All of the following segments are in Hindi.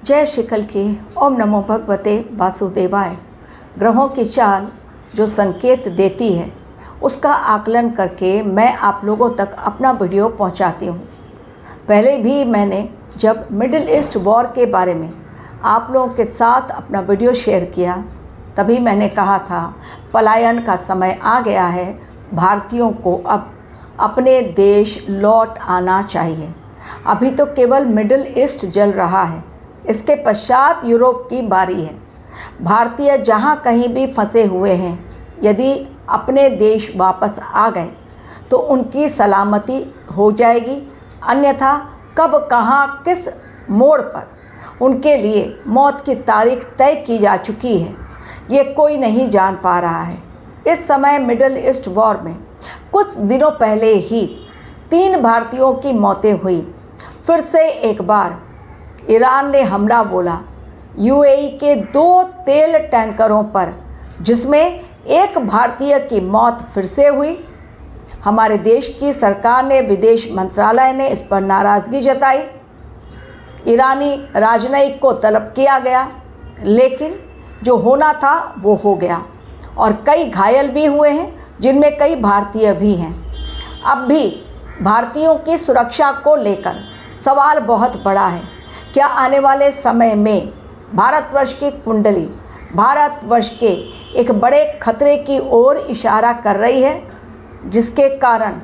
जय शिखल की ओम नमो भगवते वासुदेवाय। ग्रहों की चाल जो संकेत देती है उसका आकलन करके मैं आप लोगों तक अपना वीडियो पहुंचाती हूं। पहले भी मैंने जब मिडिल ईस्ट वॉर के बारे में आप लोगों के साथ अपना वीडियो शेयर किया तभी मैंने कहा था पलायन का समय आ गया है, भारतीयों को अब अपने देश लौट आना चाहिए। अभी तो केवल मिडिल ईस्ट जल रहा है, इसके पश्चात यूरोप की बारी है। भारतीय जहाँ कहीं भी फंसे हुए हैं, यदि अपने देश वापस आ गए तो उनकी सलामती हो जाएगी, अन्यथा कब कहाँ किस मोड़ पर उनके लिए मौत की तारीख तय की जा चुकी है, ये कोई नहीं जान पा रहा है। इस समय मिडिल ईस्ट वॉर में कुछ दिनों पहले ही 3 भारतीयों की मौतें हुई। फिर से एक बार ईरान ने हमला बोला यूएई के 2 तेल टैंकरों पर, जिसमें एक भारतीय की मौत फिर से हुई। हमारे देश की सरकार ने, विदेश मंत्रालय ने इस पर नाराज़गी जताई। ईरानी राजनयिक को तलब किया गया, लेकिन जो होना था वो हो गया और कई घायल भी हुए हैं, जिनमें कई भारतीय भी हैं। अब भी भारतीयों की सुरक्षा को लेकर सवाल बहुत बड़ा है। क्या आने वाले समय में भारतवर्ष की कुंडली भारतवर्ष के एक बड़े खतरे की ओर इशारा कर रही है, जिसके कारण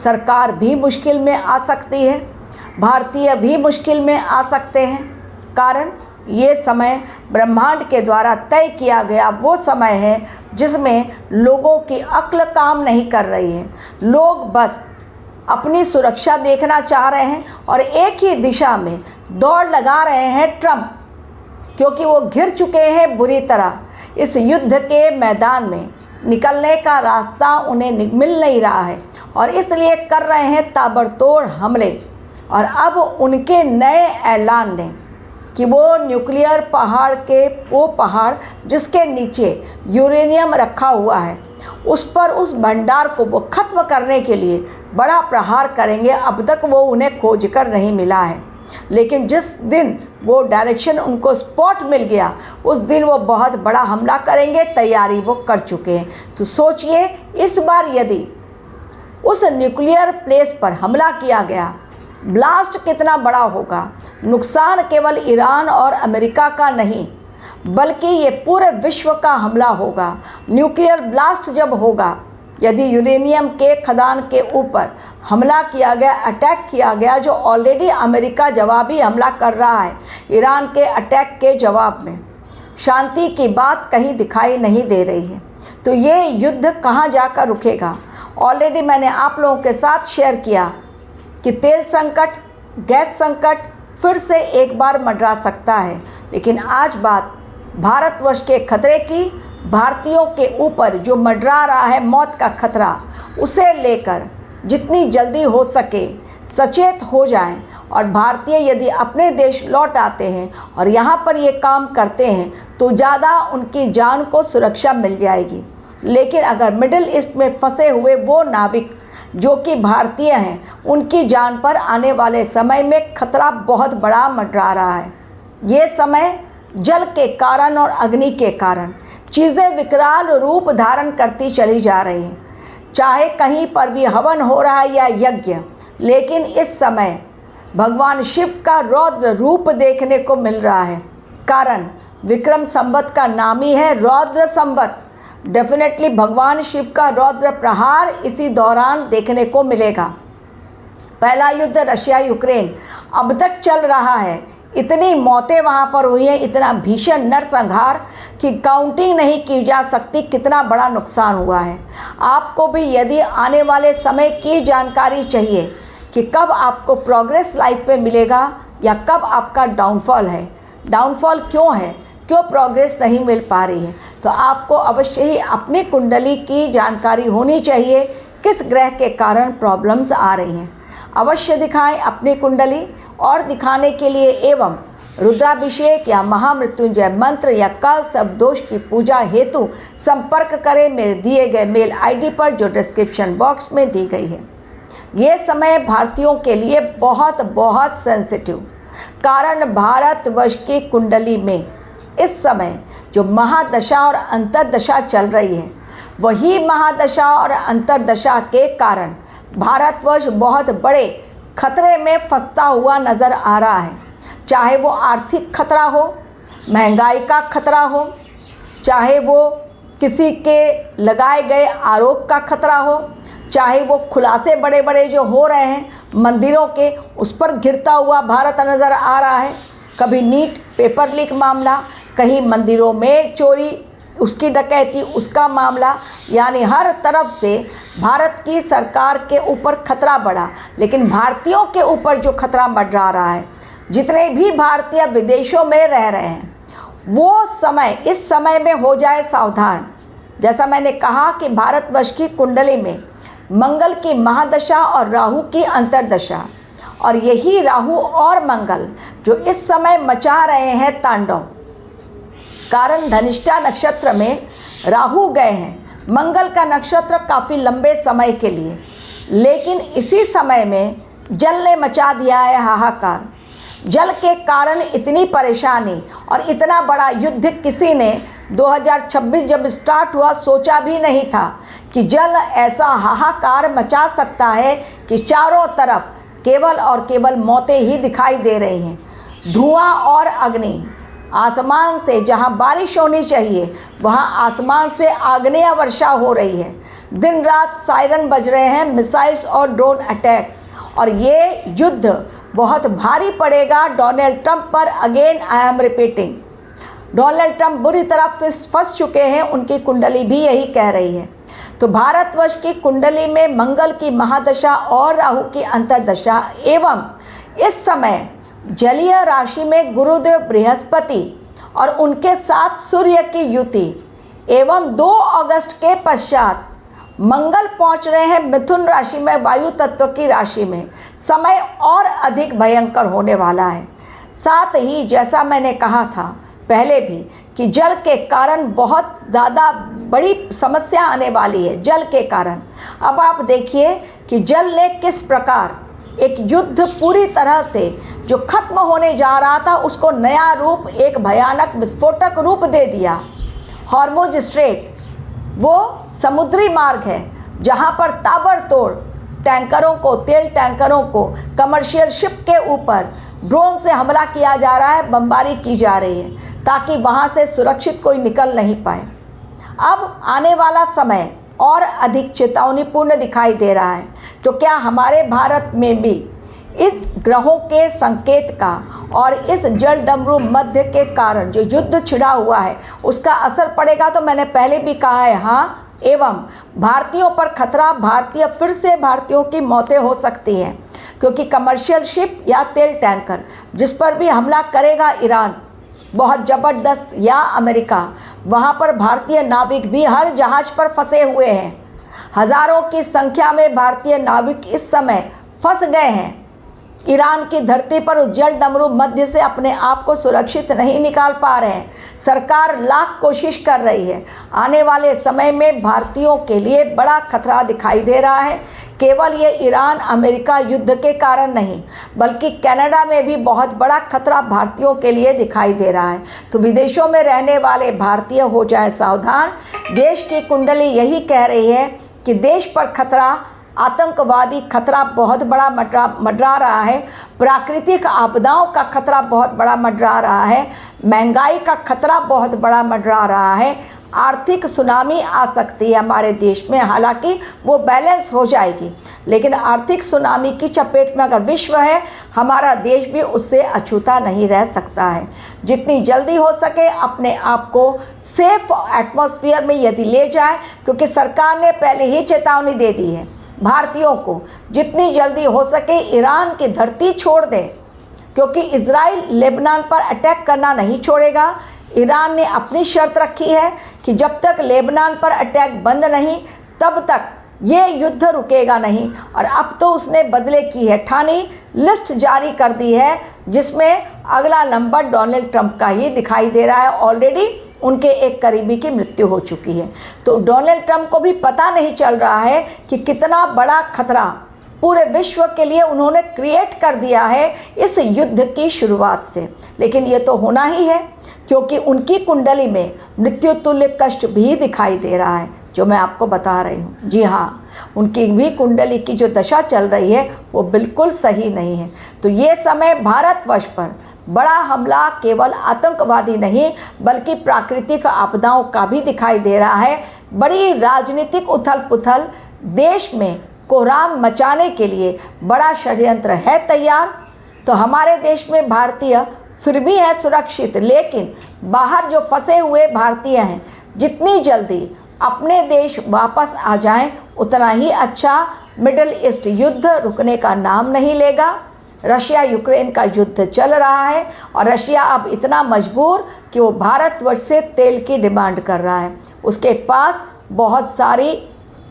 सरकार भी मुश्किल में आ सकती है, भारतीय भी मुश्किल में आ सकते हैं। कारण ये समय ब्रह्मांड के द्वारा तय किया गया वो समय है जिसमें लोगों की अक्ल काम नहीं कर रही है। लोग बस अपनी सुरक्षा देखना चाह रहे हैं और एक ही दिशा में दौड़ लगा रहे हैं ट्रंप, क्योंकि वो घिर चुके हैं बुरी तरह। इस युद्ध के मैदान में निकलने का रास्ता उन्हें मिल नहीं रहा है और इसलिए कर रहे हैं ताबड़तोड़ हमले। और अब उनके नए ऐलान ने कि वो न्यूक्लियर पहाड़ जिसके नीचे यूरेनियम रखा हुआ है, उस पर उस भंडार को वो ख़त्म करने के लिए बड़ा प्रहार करेंगे। अब तक वो उन्हें खोज कर नहीं मिला है, लेकिन जिस दिन वो डायरेक्शन उनको स्पॉट मिल गया उस दिन वो बहुत बड़ा हमला करेंगे। तैयारी वो कर चुके हैं। तो सोचिए, इस बार यदि उस न्यूक्लियर प्लेस पर हमला किया गया, ब्लास्ट कितना बड़ा होगा। नुकसान केवल ईरान और अमेरिका का नहीं, बल्कि ये पूरे विश्व का हमला होगा। न्यूक्लियर ब्लास्ट जब होगा, यदि यूरेनियम के खदान के ऊपर हमला किया गया, अटैक किया गया, जो ऑलरेडी अमेरिका जवाबी हमला कर रहा है ईरान के अटैक के जवाब में, शांति की बात कहीं दिखाई नहीं दे रही है। तो ये युद्ध कहाँ जाकर रुकेगा। ऑलरेडी मैंने आप लोगों के साथ शेयर किया कि तेल संकट, गैस संकट फिर से एक बार मंडरा सकता है, लेकिन आज बात भारतवर्ष के खतरे की, भारतीयों के ऊपर जो मंडरा रहा है मौत का खतरा, उसे लेकर जितनी जल्दी हो सके सचेत हो जाएं। और भारतीय यदि अपने देश लौट आते हैं और यहाँ पर ये काम करते हैं तो ज़्यादा उनकी जान को सुरक्षा मिल जाएगी। लेकिन अगर मिडिल ईस्ट में फंसे हुए वो नाविक जो कि भारतीय हैं, उनकी जान पर आने वाले समय में खतरा बहुत बड़ा मंडरा रहा है। ये समय जल के कारण और अग्नि के कारण चीज़ें विकराल रूप धारण करती चली जा रही हैं। चाहे कहीं पर भी हवन हो रहा है या यज्ञ, लेकिन इस समय भगवान शिव का रौद्र रूप देखने को मिल रहा है। कारण विक्रम संवत का नाम ही है रौद्र संवत। डेफिनेटली भगवान शिव का रौद्र प्रहार इसी दौरान देखने को मिलेगा। पहला युद्ध रशिया यूक्रेन अब तक चल रहा है। इतनी मौतें वहाँ पर हुई हैं, इतना भीषण नरसंहार कि काउंटिंग नहीं की जा सकती कितना बड़ा नुकसान हुआ है। आपको भी यदि आने वाले समय की जानकारी चाहिए कि कब आपको प्रोग्रेस लाइफ में मिलेगा या कब आपका डाउनफॉल है, डाउनफॉल क्यों है, क्यों प्रोग्रेस नहीं मिल पा रही है, तो आपको अवश्य ही अपनी कुंडली की जानकारी होनी चाहिए। किस ग्रह के कारण प्रॉब्लम्स आ रही हैं, अवश्य दिखाएं अपनी कुंडली। और दिखाने के लिए एवं रुद्राभिषेक या महामृत्युंजय मंत्र या काल सर्प दोष की पूजा हेतु संपर्क करें मेरे दिए गए मेल आईडी पर, जो डिस्क्रिप्शन बॉक्स में दी गई है। ये समय भारतीयों के लिए बहुत बहुत सेंसिटिव, कारण भारतवर्ष की कुंडली में इस समय जो महादशा और अंतर्दशा चल रही है, वही महादशा और अंतर्दशा के कारण भारतवर्ष बहुत बड़े खतरे में फंसता हुआ नज़र आ रहा है। चाहे वो आर्थिक खतरा हो, महंगाई का खतरा हो, चाहे वो किसी के लगाए गए आरोप का खतरा हो, चाहे वो खुलासे बड़े बड़े जो हो रहे हैं मंदिरों के, उस पर घिरता हुआ भारत नज़र आ रहा है। कभी नीट पेपर लीक मामला, कहीं मंदिरों में चोरी, उसकी डकैती, उसका मामला, यानी हर तरफ से भारत की सरकार के ऊपर खतरा बढ़ा। लेकिन भारतीयों के ऊपर जो खतरा मंडरा रहा है, जितने भी भारतीय विदेशों में रह रहे हैं, वो समय इस समय में हो जाए सावधान। जैसा मैंने कहा कि भारतवर्ष की कुंडली में मंगल की महादशा और राहु की अंतर्दशा, और यही राहु और मंगल जो इस समय मचा रहे हैं तांडव। कारण धनिष्ठा नक्षत्र में राहु गए हैं, मंगल का नक्षत्र काफ़ी लंबे समय के लिए, लेकिन इसी समय में जल ने मचा दिया है हाहाकार। जल के कारण इतनी परेशानी और इतना बड़ा युद्ध किसी ने 2026 जब स्टार्ट हुआ सोचा भी नहीं था कि जल ऐसा हाहाकार मचा सकता है कि चारों तरफ केवल और केवल मौतें ही दिखाई दे रही हैं। धुआं और अग्नि, आसमान से जहां बारिश होनी चाहिए वहां आसमान से आग्नेय वर्षा हो रही है। दिन रात सायरन बज रहे हैं, मिसाइल्स और ड्रोन अटैक, और ये युद्ध बहुत भारी पड़ेगा डोनाल्ड ट्रंप पर। Again I am repeating, Donald Trump बुरी तरह फंस चुके हैं, उनकी कुंडली भी यही कह रही है। तो भारतवर्ष की कुंडली में मंगल की महादशा और राहु की अंतर्दशा एवं इस समय जलीय राशि में गुरुदेव बृहस्पति और उनके साथ सूर्य की युति एवं 2 अगस्त के पश्चात मंगल पहुंच रहे हैं मिथुन राशि में, वायु तत्व की राशि में। समय और अधिक भयंकर होने वाला है। साथ ही जैसा मैंने कहा था पहले भी कि जल के कारण बहुत ज़्यादा बड़ी समस्या आने वाली है जल के कारण। अब आप देखिए कि जल ने किस प्रकार एक युद्ध पूरी तरह से जो खत्म होने जा रहा था उसको नया रूप, एक भयानक विस्फोटक रूप दे दिया। हॉर्मुज स्ट्रेट वो समुद्री मार्ग है जहां पर ताबड़तोड़ टैंकरों को, तेल टैंकरों को, कमर्शियल शिप के ऊपर ड्रोन से हमला किया जा रहा है, बमबारी की जा रही है ताकि वहां से सुरक्षित कोई निकल नहीं पाए। अब आने वाला समय और अधिक चेतावनीपूर्ण दिखाई दे रहा है। तो क्या हमारे भारत में भी इस ग्रहों के संकेत का और इस जल डमरू मध्य के कारण जो युद्ध छिड़ा हुआ है उसका असर पड़ेगा? तो मैंने पहले भी कहा है हाँ, एवं भारतीयों पर खतरा, फिर से भारतीयों की मौतें हो सकती हैं, क्योंकि कमर्शियल शिप या तेल टैंकर जिस पर भी हमला करेगा ईरान बहुत ज़बरदस्त, या अमेरिका, वहाँ पर भारतीय नाविक भी हर जहाज़ पर फंसे हुए हैं। हज़ारों की संख्या में भारतीय नाविक इस समय फंस गए हैं ईरान की धरती पर। उस जल डमरू मध्य से अपने आप को सुरक्षित नहीं निकाल पा रहे हैं। सरकार लाख कोशिश कर रही है। आने वाले समय में भारतीयों के लिए बड़ा खतरा दिखाई दे रहा है। केवल ये ईरान अमेरिका युद्ध के कारण नहीं, बल्कि कनाडा में भी बहुत बड़ा खतरा भारतीयों के लिए दिखाई दे रहा है। तो विदेशों में रहने वाले भारतीय हो जाए सावधान। देश की कुंडली यही कह रही है कि देश पर खतरा, आतंकवादी खतरा बहुत बड़ा मंडरा रहा है, प्राकृतिक आपदाओं का खतरा बहुत बड़ा मंडरा रहा है, महंगाई का खतरा बहुत बड़ा मंडरा रहा है, आर्थिक सुनामी आ सकती है हमारे देश में। हालांकि वो बैलेंस हो जाएगी, लेकिन आर्थिक सुनामी की चपेट में अगर विश्व है, हमारा देश भी उससे अछूता नहीं रह सकता है। जितनी जल्दी हो सके अपने आप को सेफ एटमॉस्फेयर में यदि ले जाए, क्योंकि सरकार ने पहले ही चेतावनी दे दी है भारतीयों को, जितनी जल्दी हो सके ईरान की धरती छोड़ दें, क्योंकि इजराइल लेबनान पर अटैक करना नहीं छोड़ेगा। ईरान ने अपनी शर्त रखी है कि जब तक लेबनान पर अटैक बंद नहीं तब तक ये युद्ध रुकेगा नहीं। और अब तो उसने बदले की है ठानी, लिस्ट जारी कर दी है जिसमें अगला नंबर डोनाल्ड ट्रंप का ही दिखाई दे रहा है। ऑलरेडी उनके एक करीबी की मृत्यु हो चुकी है। तो डोनाल्ड ट्रंप को भी पता नहीं चल रहा है कि कितना बड़ा खतरा पूरे विश्व के लिए उन्होंने क्रिएट कर दिया है इस युद्ध की शुरुआत से। लेकिन ये तो होना ही है, क्योंकि उनकी कुंडली में मृत्यु तुल्य कष्ट भी दिखाई दे रहा है, जो मैं आपको बता रही हूँ। जी हाँ, उनकी भी कुंडली की जो दशा चल रही है वो बिल्कुल सही नहीं है। तो ये समय भारतवर्ष पर बड़ा हमला केवल आतंकवादी नहीं बल्कि प्राकृतिक आपदाओं का भी दिखाई दे रहा है। बड़ी राजनीतिक उथल पुथल, देश में कोहराम मचाने के लिए बड़ा षड्यंत्र है तैयार। तो हमारे देश में भारतीय फिर भी है सुरक्षित, लेकिन बाहर जो फंसे हुए भारतीय हैं, जितनी जल्दी अपने देश वापस आ जाएं उतना ही अच्छा। मिडिल ईस्ट युद्ध रुकने का नाम नहीं लेगा। रशिया यूक्रेन का युद्ध चल रहा है और रशिया अब इतना मजबूर कि वो भारतवर्ष से तेल की डिमांड कर रहा है। उसके पास बहुत सारी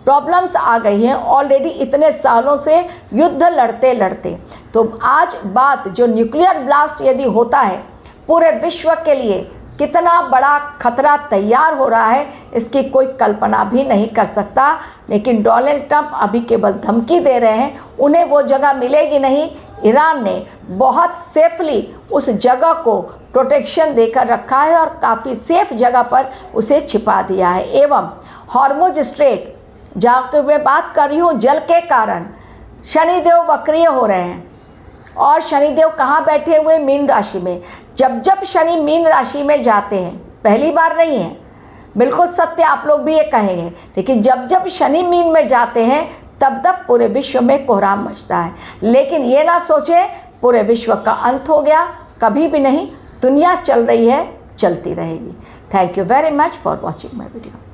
प्रॉब्लम्स आ गई हैं ऑलरेडी इतने सालों से युद्ध लड़ते लड़ते। तो आज बात जो न्यूक्लियर ब्लास्ट यदि होता है, पूरे विश्व के लिए कितना बड़ा खतरा तैयार हो रहा है इसकी कोई कल्पना भी नहीं कर सकता। लेकिन डोनाल्ड ट्रंप अभी केवल धमकी दे रहे हैं, उन्हें वो जगह मिलेगी नहीं। ईरान ने बहुत सेफली उस जगह को प्रोटेक्शन देकर रखा है और काफ़ी सेफ जगह पर उसे छिपा दिया है। एवं हॉर्मुज स्ट्रेट, जहाँ की मैं बात कर रही हूँ, जल के कारण शनिदेव वक्रीय हो रहे हैं। और शनिदेव कहाँ बैठे हुए? मीन राशि में। जब जब शनि मीन राशि में जाते हैं, पहली बार नहीं है, बिल्कुल सत्य, आप लोग भी ये कहेंगे, लेकिन जब जब शनि मीन में जाते हैं तब तब पूरे विश्व में कोहराम मचता है। लेकिन ये ना सोचें पूरे विश्व का अंत हो गया, कभी भी नहीं। दुनिया चल रही है, चलती रहेगी। Thank you very much for watching my video.